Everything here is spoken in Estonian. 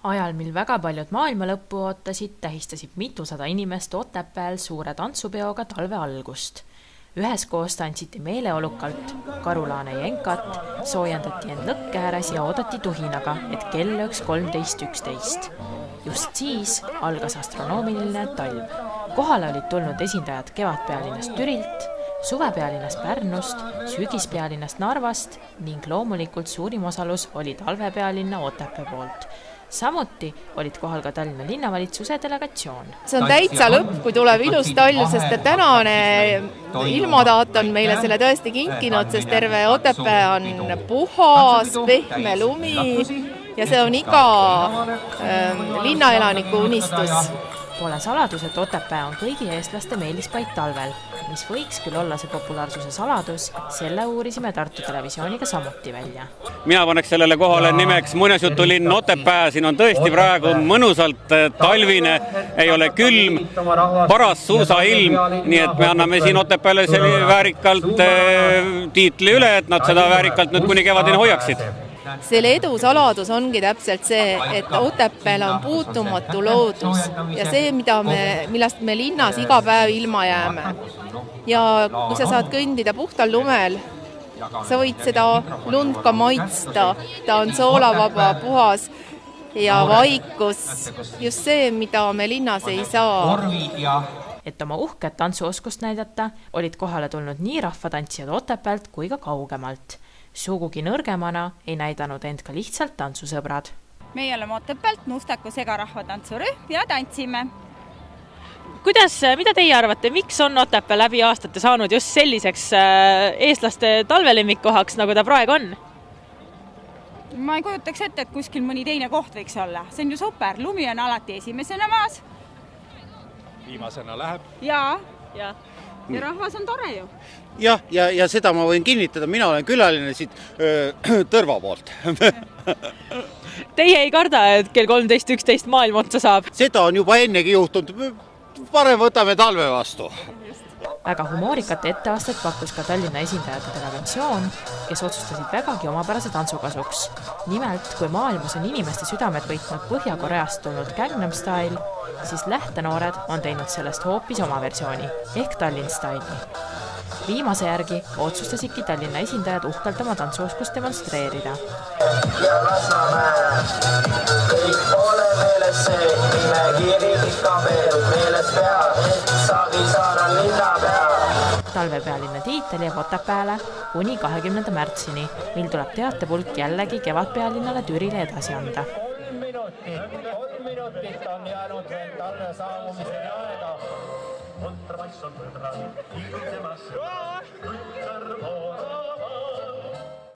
Ajal, mil väga paljud maailma lõppu ootasid, tähistasid mitusada inimest Otepääl suure tantsupeoga talve algust. Üheskoos tantsiti meeleolukalt, karulaane jenkat, soojendati end lõkke ääres ja oodati tuhinaga, et kell lööks 13.11. Just siis algas astronoomiline talv. Kohale olid tulnud esindajad kevadpealinnast Türilt, suvepealinnast Pärnust, sügispealinnast Narvast ning loomulikult suurim osalus oli talvepealinna Otepää poolt. Samuti olid kohal ka Tallinna linnavalitsuse delegatsioon. See on täitsa lõpp, kui tuleb ilus talv, sest tänane ilmadaat on meile selle tõesti kinkinud, sest terve Otepää on puhas, pehme lumi ja see on iga linnaelaniku unistus. Pole saladus, et Otepää on kõigi eestlaste meelispaik talvel, mis võiks küll olla see populaarsuse saladus, selle uurisime Tartu Televisiooniga samuti välja. Mina paneks sellele kohale nimeks muinasjutulinn Otepää, siin on tõesti praegu mõnusalt talvine, ei ole külm, paras suusailm, nii et me anname siin Otepääle väärikalt tiitli üle, et nad seda väärikalt nüüd kuni kevadini hoiaksid. Selle edu saladus ongi täpselt see, et Otepääl on puutumatu loodus ja see, millest me linnas iga päev ilma jääme. Ja kui sa saad kõndida puhtal lumel, sa võid seda lund ka maitsta, ta on soolavaba, puhas ja vaikus, just see, mida me linnas ei saa. Et oma uhket tantsuoskust näidata, olid kohale tulnud nii rahvatantsijad Otepäält kui ka kaugemalt. Sugugi nõrgemana ei näidanud end ka lihtsalt tantsusõbrad. Meie oleme Otepäält Nustaku segarahvatantsurühm ja tantsime. Mida teie arvate, miks on Otepää läbi aastate saanud just selliseks eestlaste talvelemmikkohaks, nagu ta praegu on? Ma ei kujutaks ette, et kuskil mõni teine koht võiks olla. See on ju super, lumi on alati esimesena maas. Viimasena läheb. Ja rahvas on tore ju. Ja seda ma võin kinnitada, mina olen külaline siit Tõrva poolt. Teie ei karda, et kell 13.11 maailm otsa saab? Seda on juba ennegi juhtunud. Parem võtame talve vastu. Väga humoorikat etteastet pakkus ka Tallinna esindajate delegatsioon, kes otsustasid vägagi omapärase tantsukasuks. Nimelt, kui maailmas on inimeste südamed võitnud Põhja-Koreast tulnud Gangnam Style, siis lähtenoored on teinud sellest hoopis oma versiooni, ehk Tallinn Style'i. Viimase järgi otsustasidki Tallinna esindajad uhkelt oma tantsuoskust demonstreerida. Talvepealinna tiitel jääb Otepääle kuni 20. märtsini, mil tuleb teatepulk jällegi kevadpealinnale Türile edasi anda. 3 minutit on jäänud veel talve saabumiseni aega.